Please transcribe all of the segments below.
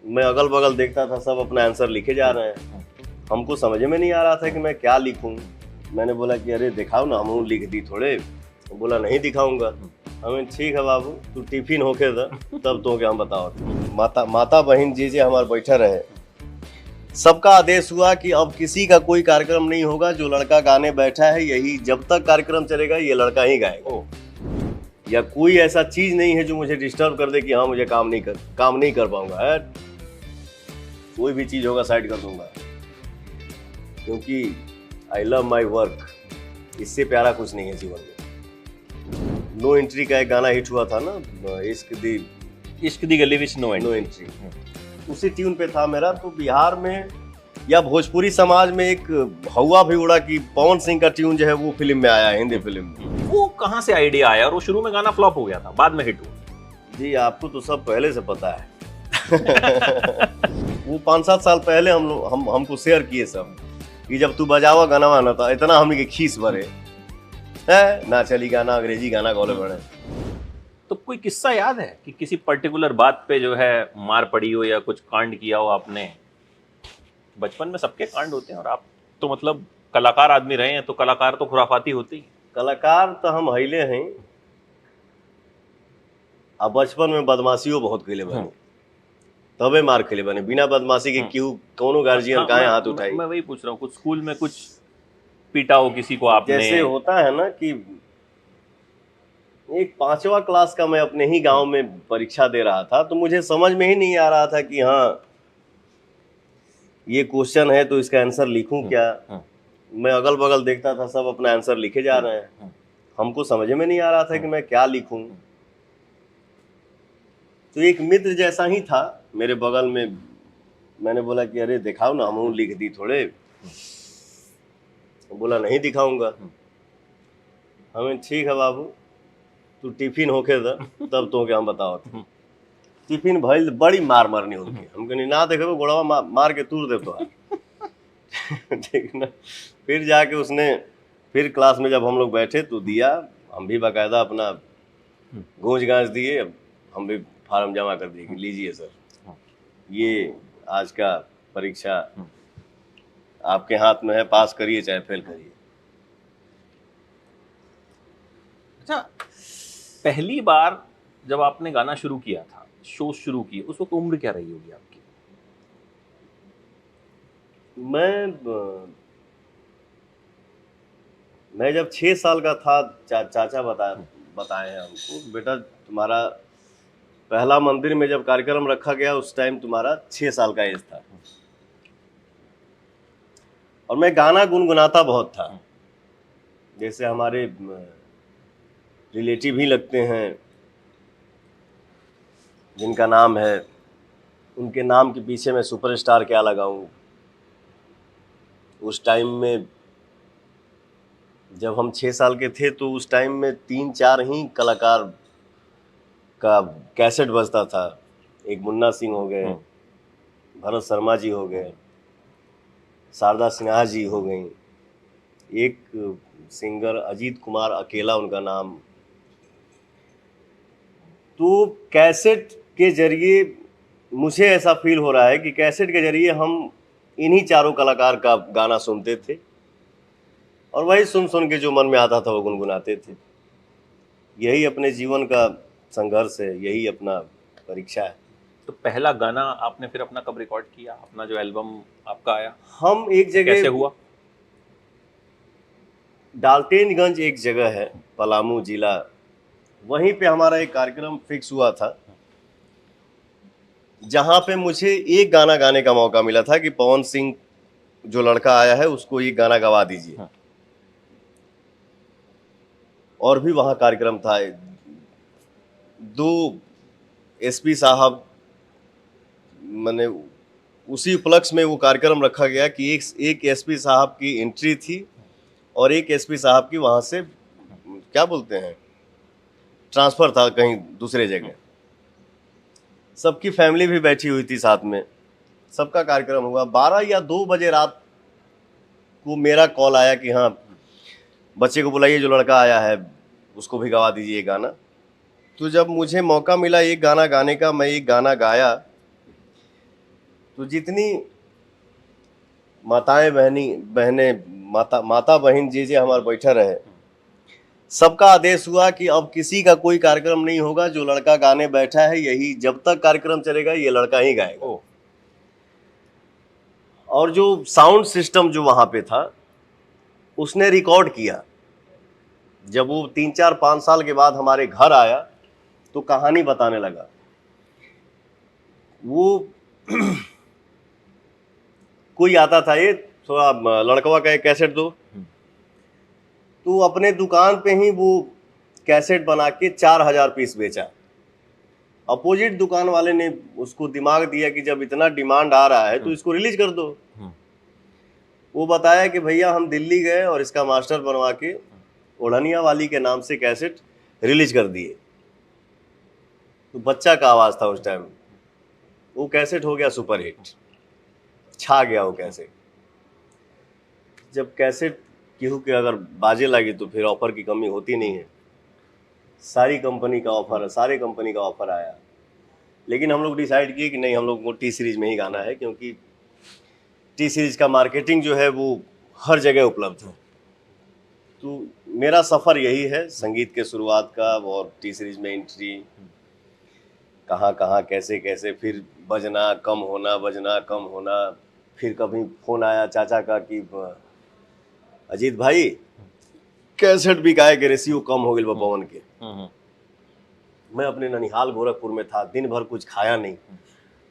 मैं अगल बगल देखता था, सब अपना आंसर लिखे जा रहे हैं। हमको समझ में नहीं आ रहा था कि मैं क्या लिखूं। मैंने बोला कि अरे दिखाओ ना, हम लिख दी थोड़े। बोला नहीं दिखाऊंगा। हमें ठीक है बाबू, तू टिफिन होके था तब तो क्या हम बताओ। माता बहन जी हमारे बैठे रहे। सबका आदेश हुआ कि अब किसी का कोई कार्यक्रम नहीं होगा, जो लड़का गाने बैठा है यही जब तक कार्यक्रम चलेगा ये लड़का ही गाएगा। या कोई ऐसा चीज नहीं है जो मुझे डिस्टर्ब कर दे कि हाँ मुझे काम नहीं कर पाऊंगा। कोई भी चीज होगा साइड कर दूंगा, क्योंकि आई लव माई वर्क। इससे प्यारा कुछ नहीं है जीवन में। नो एंट्री का एक गाना हिट हुआ था ना, इश्क दी गली विच नो एंट्री, उसी ट्यून पे था मेरा। तो बिहार में या भोजपुरी समाज में एक हवा भी उड़ा कि पवन सिंह का ट्यून जो है वो फिल्म में आया है, हिंदी फिल्म में। वो कहाँ से आइडिया आया? और वो शुरू में गाना फ्लॉप हो गया था, बाद में हिट हुआ। जी आपको तो सब पहले से पता है। वो 5-7 साल पहले हमको शेयर किए सब कि जब तू बजावा गाना वाना था, इतना हमने के खीस भरे है ना, चली गाना अंग्रेजी गाना गौले बड़े। तो कोई किस्सा याद है कि किसी पर्टिकुलर बात पे जो है मार पड़ी हो या कुछ कांड किया हो आपने? बचपन में सबके कांड होते हैं, और आप तो मतलब कलाकार आदमी रहे हैं, तो कलाकार तो खुराफाती होते ही। कलाकार तो हम हईले हैं। अब बचपन में बदमाशियों बहुत खेले बने, तबे मार खेले बने। बिना बदमाशी के क्यों कोनो गार्जियन काहे हाथ उठाई? मैं वही पूछ रहा हूँ, कुछ स्कूल में कुछ पीटा हो किसी को आपने? जैसे होता है ना कि एक 5वां क्लास का मैं अपने ही गांव में परीक्षा दे रहा था, तो मुझे समझ में ही नहीं आ रहा था कि हाँ ये क्वेश्चन है तो इसका आंसर लिखूं क्या। मैं अगल बगल देखता था, सब अपना आंसर लिखे जा रहे हैं। हमको समझ में नहीं आ रहा था कि मैं क्या लिखूं। तो एक मित्र जैसा ही था मेरे बगल में। मैंने बोला कि अरे दिखाओ ना, हम लिख दी थोड़े। बोला नहीं दिखाऊंगा। हमें ठीक है बाबू, तू टिफिन होके था तब तो क्या हम बताओ। टिफिन भइल बड़ी मार मारनी होगी। हम कहनी ना देखे गोड़वा मार के तूर दे तो। ठीक ना। फिर जाके उसने फिर क्लास में जब हम लोग बैठे तो दिया। हम भी बाकायदा अपना गूंज गांज दिए, हम भी फार्म जमा कर दिए कि लीजिए सर, ये आज का परीक्षा आपके हाथ में है, पास करिए चाहे फेल करिए। अच्छा, पहली बार जब आपने गाना शुरू किया था, शो शुरू किए, उस वक्त उम्र क्या रही होगी आपकी? मैं जब 6 साल का था, चाचा बताए हैं हमको, बेटा तुम्हारा पहला मंदिर में जब कार्यक्रम रखा गया उस टाइम तुम्हारा 6 साल का एज था। और मैं गाना गुनगुनाता बहुत था। जैसे हमारे रिलेटिव ही लगते हैं जिनका नाम है, उनके नाम के पीछे मैं सुपरस्टार क्या लगाऊं। उस टाइम में जब हम 6 साल के थे तो उस टाइम में 3-4 ही कलाकार का कैसेट बजता था। एक मुन्ना सिंह हो गए, भरत शर्मा जी हो गए, शारदा सिन्हा जी हो गई, एक सिंगर अजीत कुमार अकेला उनका नाम। तो कैसेट के जरिए मुझे ऐसा फील हो रहा है कि कैसेट के जरिए हम इन्हीं चारों कलाकार का गाना सुनते थे, और वही सुन सुन के जो मन में आता था वो गुनगुनाते थे। यही अपने जीवन का संघर्ष है, यही अपना परीक्षा है। तो पहला गाना आपने फिर अपना कब रिकॉर्ड किया? अपना जो एल्बम आपका आया, हम एक जगह, कैसे हुआ? डाल्टेनगंज एक जगह है, पलामू जिला, वहीं पे हमारा एक कार्यक्रम फिक्स हुआ था, जहां पे मुझे एक गाना गाने का मौका मिला था कि पवन सिंह जो लड़का आया है उसको ये गाना गवा दीजिए। और भी वहां कार्यक्रम था। 2 एसपी साहब, मैंने उसी उपलक्ष्य में वो कार्यक्रम रखा गया कि एक एसपी साहब की एंट्री थी और एक एसपी साहब की वहां से क्या बोलते हैं ट्रांसफर था कहीं दूसरे जगह। सबकी फैमिली भी बैठी हुई थी साथ में, सबका कार्यक्रम हुआ। 12 या 2 बजे रात को मेरा कॉल आया कि हाँ बच्चे को बुलाइए, जो लड़का आया है उसको भी गवा दीजिए गाना। तो जब मुझे मौका मिला एक गाना गाने का, मैं एक गाना गाया। तो जितनी माताएं बहने माता बहन जी हमारे बैठे रहे, सबका आदेश हुआ कि अब किसी का कोई कार्यक्रम नहीं होगा, जो लड़का गाने बैठा है यही जब तक कार्यक्रम चलेगा ये लड़का ही गाएगा। और जो साउंड सिस्टम जो वहां पे था उसने रिकॉर्ड किया। जब वो 3-4-5 साल के बाद हमारे घर आया तो कहानी बताने लगा। वो कोई आता था, ये थोड़ा लड़कवा का एक कैसेट दो, तो अपने दुकान पे ही वो कैसेट बना के 4000 पीस बेचा। अपोजिट दुकान वाले ने उसको दिमाग दिया कि जब इतना डिमांड आ रहा है तो इसको रिलीज कर दो। वो बताया कि भैया हम दिल्ली गए और इसका मास्टर बनवा के ओढ़निया वाली के नाम से कैसेट रिलीज कर दिए। तो बच्चा का आवाज था उस टाइम, वो कैसेट हो गया सुपर हिट, छा गया वो कैसेट। जब कैसेट केहू के अगर बाजे लगी तो फिर ऑफर की कमी होती नहीं है। सारी कंपनी का ऑफर आया, लेकिन हम लोग डिसाइड किए कि नहीं, हम लोग को टी सीरीज में ही गाना है, क्योंकि टी सीरीज का मार्केटिंग जो है वो हर जगह उपलब्ध है। तो मेरा सफ़र यही है संगीत के शुरुआत का, और टी सीरीज में एंट्री, कहाँ कहाँ कैसे कैसे, फिर बजना कम होना, फिर कभी फ़ोन आया चाचा का कि अजीत भाई कैसेट भी गाए के रेशियो कम हो गई पवन के। मैं अपने ननिहाल गोरखपुर में था, दिन भर कुछ खाया नहीं,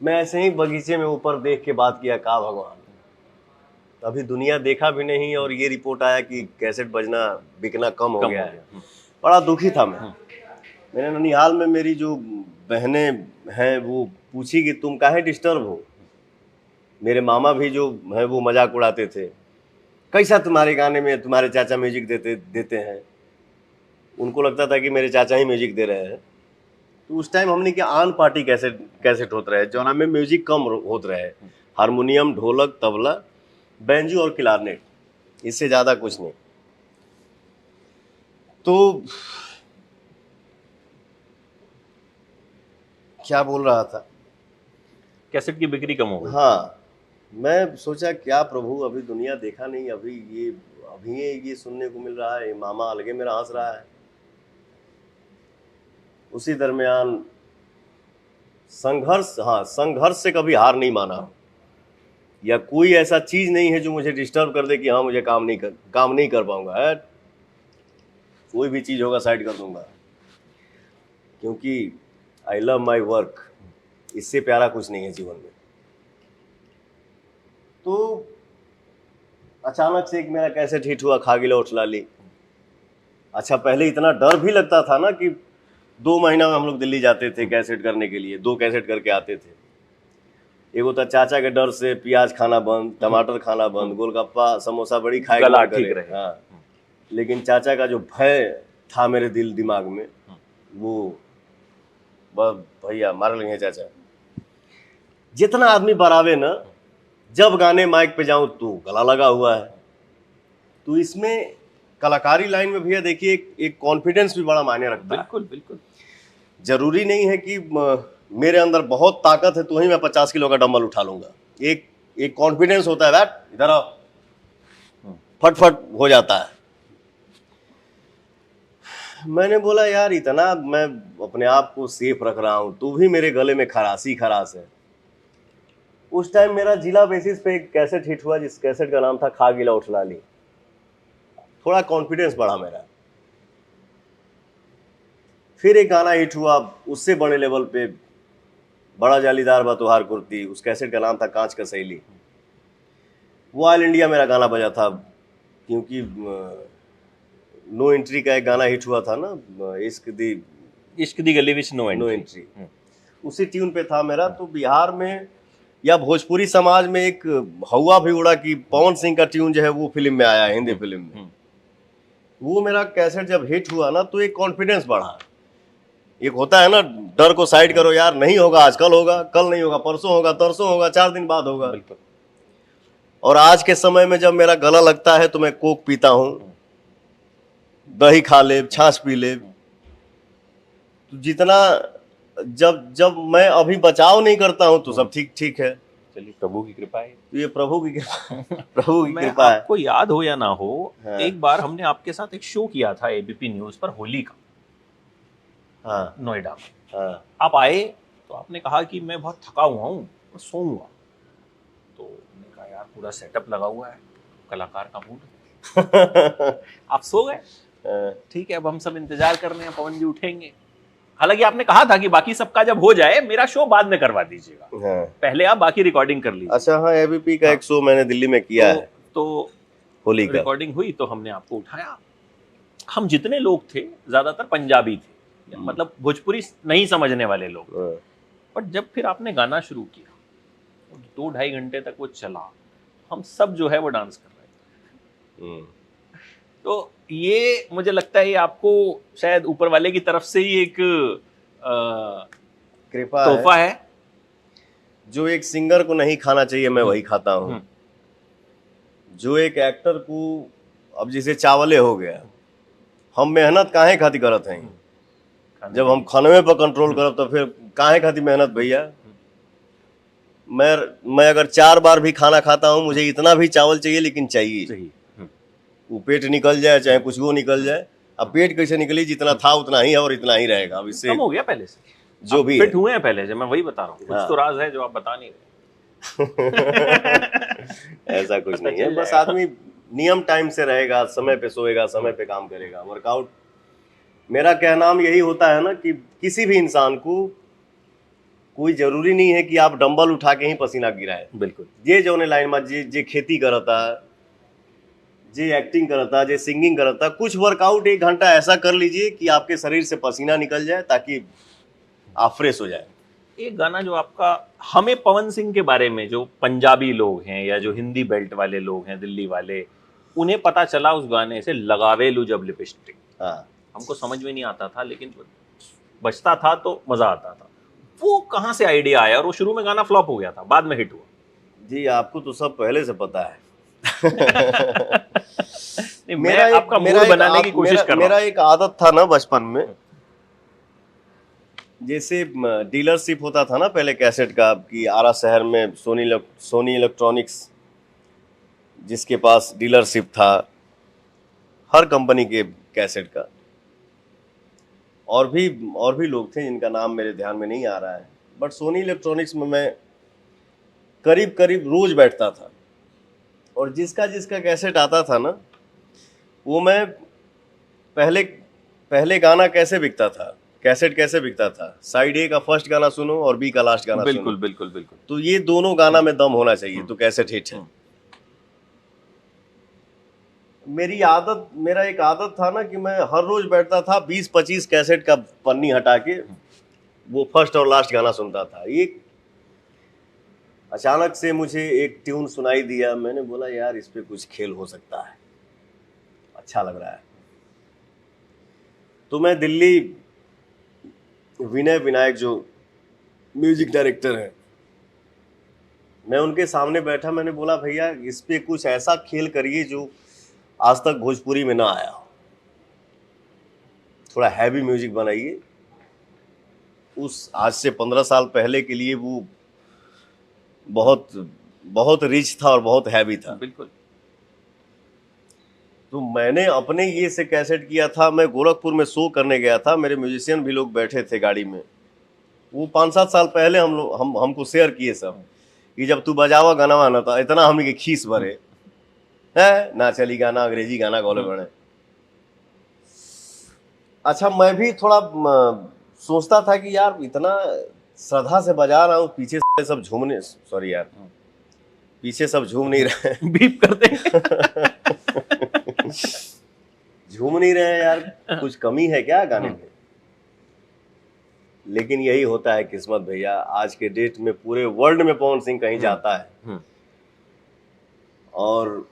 मैं ऐसे ही बगीचे में ऊपर देख के बात किया, का भगवान अभी दुनिया देखा भी नहीं और ये रिपोर्ट आया कि कैसेट बजना बिकना कम हो गया है। बड़ा दुखी था मैं। मैंने ननिहाल में मेरी जो बहनें हैं वो पूछी कि तुम काहे डिस्टर्ब हो। मेरे मामा भी जो है वो मजाक उड़ाते थे, कैसा तुम्हारे गाने में तुम्हारे चाचा म्यूजिक देते हैं। उनको लगता था कि मेरे चाचा ही म्यूजिक दे रहे हैं। तो उस टाइम हमने क्या आन पार्टी कैसेट होते रहे, जो में म्यूजिक कम होते रहे, हारमोनियम, ढोलक, तबला, बैंजो और क्लारनेट, इससे ज़्यादा कुछ नहीं। तो क्या बोल रहा था, कैसेट की बिक्री कम हो गई। हाँ, मैं सोचा क्या प्रभु, अभी दुनिया देखा नहीं, अभी ये सुनने को मिल रहा है, मामा अलगे मेरा हंस रहा है। उसी दरमियान संघर्ष से कभी हार नहीं माना, या कोई ऐसा चीज नहीं है जो मुझे डिस्टर्ब कर दे कि हाँ मुझे काम नहीं कर पाऊंगा। कोई भी चीज होगा साइड कर दूंगा, क्योंकि आई लव माई वर्क, इससे प्यारा कुछ नहीं है जीवन में। तो अचानक से एक मेरा कैसेट हिट हुआ, खा गिला उठला ली। अच्छा, पहले इतना डर भी लगता था ना कि 2 महीना में हम लोग दिल्ली जाते थे कैसेट करने के लिए, 2 कैसेट करके आते थे। एगो तो चाचा के डर से प्याज खाना बंद, टमाटर खाना बंद, गोलगप्पा समोसा बड़ी खाए गला ठीक रहे। हाँ, लेकिन चाचा का जो भय था मेरे दिमाग में, वो भैया मार लेंगे चाचा। जितना आदमी बरावे ना, जब गाने माइक पे जाऊं तो गला लगा हुआ है। तो इसमें कलाकारी लाइन में भैया देखिए एक कॉन्फिडेंस भी बड़ा मायने रखता है। बिल्कुल बिल्कुल। जरूरी नहीं है कि मेरे अंदर बहुत ताकत है तो ही मैं 50 किलो का डंबल उठा लूंगा। एक कॉन्फिडेंस होता है, बैठ इधर आओ, फटफट हो जाता है। मैंने बोला यार इतना मैं अपने आप को सेफ रख रहा हूं, तू भी मेरे गले में खरास है। उस टाइम मेरा जिला बेसिस पे एक कैसेट हिट हुआ, जिस कैसेट का नाम था खा गिला उठला ली। थोड़ा कॉन्फिडेंस बढ़ा मेरा। फिर एक गाना हिट हुआ उससे बड़े लेवल पे, बड़ा जालीदार बा तुहार कुर्ती, उस कैसेट का नाम था कांच का सहेली। वो ऑल इंडिया मेरा गाना बजा था, क्योंकि नो एंट्री का एक गाना हिट हुआ था ना, इश्क दी गली विच नो एंट्री, उसी ट्यून पे था मेरा। तो बिहार में या भोजपुरी समाज में एक हवा भी उड़ा कि पवन सिंह का ट्यून जो है वो फिल्म में आया, हिंदी फिल्म में। वो मेरा कैसेट जब हिट हुआ ना तो एक कॉन्फिडेंस बढ़ा। एक होता है ना, डर को साइड करो यार, नहीं होगा आज, कल होगा, कल नहीं होगा, परसों होगा, तरसों होगा, 4 दिन बाद होगा। और आज के समय में जब मेरा गला लगता है तो मैं कोक पीता हूँ, दही खा ले, छाछ पी ले। तो जितना जब मैं अभी बचाव नहीं करता हूँ तो सब ठीक है। चलिए, प्रभु की कृपा है। तो ये प्रभु की प्रभु की मैं कृपा है। आपको याद हो या ना हो, हाँ। एक बार हमने आपके साथ एक शो किया था एबीपी न्यूज पर होली का, हाँ नोएडा में। हाँ आप आए तो आपने कहा कि मैं बहुत थका हुआ हूँ, मैं सोऊंगा। तो मैंने कहा यार पूरा सेटअप लगा हुआ है, कलाकार का मूड। आप सो गए। हाँ, ठीक है, अब हम सब इंतजार कर रहे हैं पवन जी उठेंगे। हालांकि आपने कहा था कि बाकी सबका जब हो जाए मेरा शो बाद में करवा दीजिएगा, हाँ। पहले आप बाकी रिकॉर्डिंग कर लीजिए। अच्छा, हाँ, एबीपी का एक शो मैंने दिल्ली में किया है, तो होली का। रिकॉर्डिंग हुई तो हमने आपको उठाया। हम जितने लोग थे ज्यादातर पंजाबी थे, मतलब भोजपुरी नहीं समझने वाले लोग। हाँ, बट जब फिर आपने गाना शुरू किया, 2-2.5 घंटे तक वो चला, हम सब जो है वो डांस कर रहे थे। तो ये मुझे लगता है ये आपको शायद ऊपर वाले की तरफ से ही एक कृपा तोहफा है। जो एक सिंगर को नहीं खाना चाहिए मैं वही खाता हूँ। जो एक एक्टर को, अब जैसे चावले हो गया, हम मेहनत काहे खातिर करत हैं। जब हम खानवे पर कंट्रोल करब तो फिर काहे खातिर मेहनत भैया। मैं अगर 4 बार भी खाना खाता हूँ, मुझे इतना भी चावल चाहिए, लेकिन चाहिए। वो पेट निकल जाए चाहे कुछ वो निकल जाए। अब पेट कैसे निकली, जितना था उतना ही है और इतना ही रहेगा। अब इससे कम हो गया पहले से, जो भी फिट हुए हैं पहले से, मैं वही बता रहा हूँ। कुछ तो राज है जो आप बता नहीं रहे। ऐसा कुछ नहीं है, बस आदमी नियम टाइम से रहेगा, समय पे सोएगा, समय पे काम करेगा, वर्कआउट। मेरा कहना यही होता है ना कि किसी भी इंसान को कोई जरूरी नहीं है कि आप डंबल उठा के ही पसीना गिराए। बिल्कुल। जे जौने लाइन में जे खेती करता, जे एक्टिंग करता, जे सिंगिंग करता, कुछ वर्कआउट 1 घंटा ऐसा कर लीजिए कि आपके शरीर से पसीना निकल जाए, ताकि आप फ्रेश हो जाए। एक गाना जो आपका, हमें पवन सिंह के बारे में, जो पंजाबी लोग हैं या जो हिंदी बेल्ट वाले लोग हैं, दिल्ली वाले, उन्हें पता चला उस गाने से, लगावे लू जब लिपस्टिक। हाँ, हमको समझ में नहीं आता था, लेकिन बजता था तो मजा आता था। वो कहाँ से आइडिया आया? और वो शुरू में गाना फ्लॉप हो गया था, बाद में हिट हुआ। जी, आपको तो सब पहले से पता है। नहीं, मैं आपका मूड बनाने की कोशिश कर रहा हूं। मेरा एक आदत था ना बचपन में, जैसे डीलरशिप होता था ना पहले कैसेट का, कि आरा शहर में सोनी इलेक्ट्रॉनिक्स जिसके पास डीलरशिप था हर कंपनी के कैसेट का, और भी लोग थे जिनका नाम मेरे ध्यान में नहीं आ रहा है, बट सोनी इलेक्ट्रॉनिक्स में मैं करीब करीब रोज बैठता था, और जिसका कैसेट आता था ना, वो मैं पहले गाना कैसे बिकता था, कैसेट कैसे बिकता था, साइड ए का फर्स्ट गाना सुनो और बी का लास्ट गाना बिल्कुल, सुनो। बिल्कुल बिल्कुल। तो ये दोनों गाना में दम होना चाहिए तो कैसेट हिट है। मेरा एक आदत था ना कि मैं हर रोज बैठता था, 20-25 कैसेट का पन्नी हटा के वो फर्स्ट और लास्ट गाना सुनता था। एक अचानक से मुझे एक ट्यून सुनाई दिया, मैंने बोला यार इस पे कुछ खेल हो सकता है, अच्छा लग रहा है। तो मैं दिल्ली विनय विनायक जो म्यूजिक डायरेक्टर है, मैं उनके सामने बैठा, मैंने बोला भैया इस पे कुछ ऐसा खेल करिए जो आज तक भोजपुरी में ना आया हो, थोड़ा हैवी म्यूजिक बनाइए। उस आज से 15 साल पहले के लिए वो बहुत बहुत रिच था और बहुत हैवी था। बिल्कुल। तो मैंने अपने ये से कैसेट किया था। मैं गोरखपुर में शो करने गया था, मेरे म्यूजिशियन भी लोग बैठे थे गाड़ी में। वो 5-7 साल पहले हमको शेयर किए सब, कि जब तू बजावा गाना ना था इतना हमने के खीस भरे है ना, चली गाना अंग्रेजी गाना गौले बने। अच्छा, मैं भी थोड़ा सोचता था कि यार इतना श्रद्धा से बजा रहा हूँ, पीछे सब झूमने, सॉरी यार, पीछे सब झूम नहीं रहे, बीप करते झूम नहीं रहे यार, कुछ कमी है क्या गाने में? लेकिन यही होता है किस्मत भैया। आज के डेट में पूरे वर्ल्ड में पवन सिंह कहीं जाता है और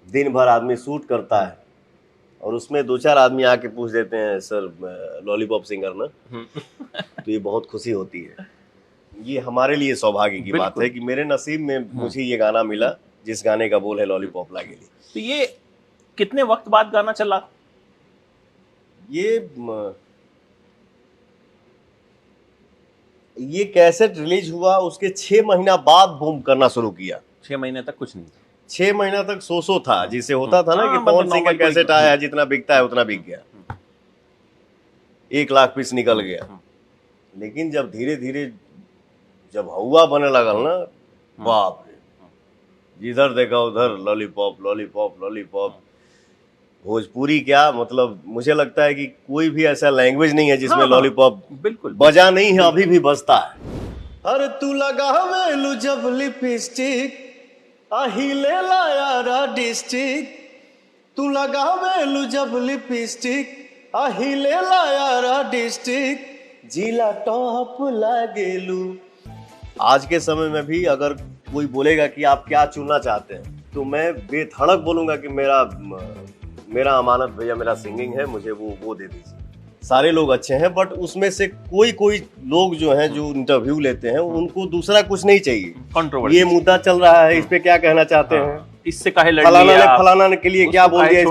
दिन भर आदमी शूट करता है, और उसमें 2-4 आदमी आके पूछ देते हैं सर लॉलीपॉप सिंगर ना, तो ये बहुत खुशी होती है। ये हमारे लिए सौभाग्य की बात है कि मेरे नसीब में मुझे ये गाना मिला जिस गाने का बोल है लॉलीपॉप लागेली। तो ये कितने वक्त बाद गाना चला? ये ये कैसेट रिलीज हुआ उसके 6 महीना बाद बूम करना शुरू किया। 6 महीने तक कुछ नहीं था। 6 महीना तक सो था, जिसे होता था ना कि हाँ, पवन मतलब सिंह का normal कोई- कैसेट आया है, जितना बिकता है उतना बिक गया, 1 लाख पीस निकल गया। लेकिन जब धीरे धीरे जब हवा बने लगल ना, बाप रे, जिधर देखा उधर लॉलीपॉप लॉलीपॉप लॉलीपॉप। भोजपुरी क्या, मतलब मुझे लगता है कि कोई भी ऐसा लैंग्वेज नहीं है जिसमें हाँ, लॉलीपॉप बिल्कुल बजा नहीं है, अभी भी बजता है। अरे तू लगावेलू जब लिपस्टिक अहिले लायारा डिस्ट्रिक्ट, तू लगावेलू जब लिपस्टिक अहिले लायारा डिस्ट्रिक्ट, जिला टॉप लागेलू। आज के समय में भी अगर कोई बोलेगा कि आप क्या चुनना चाहते हैं, तो मैं बेधड़क बोलूंगा कि मेरा अमानत भैया मेरा सिंगिंग है, मुझे वो दे दीजिए। सारे लोग अच्छे हैं, बट उसमें से कोई लोग जो हैं जो इंटरव्यू लेते हैं उनको दूसरा कुछ नहीं चाहिए। कंट्रोवर्सी, ये मुद्दा चल रहा है, इस पे क्या कहना चाहते हैं, इससे काहे लड़ लिया, फलाना के लिए क्या बोल दिया,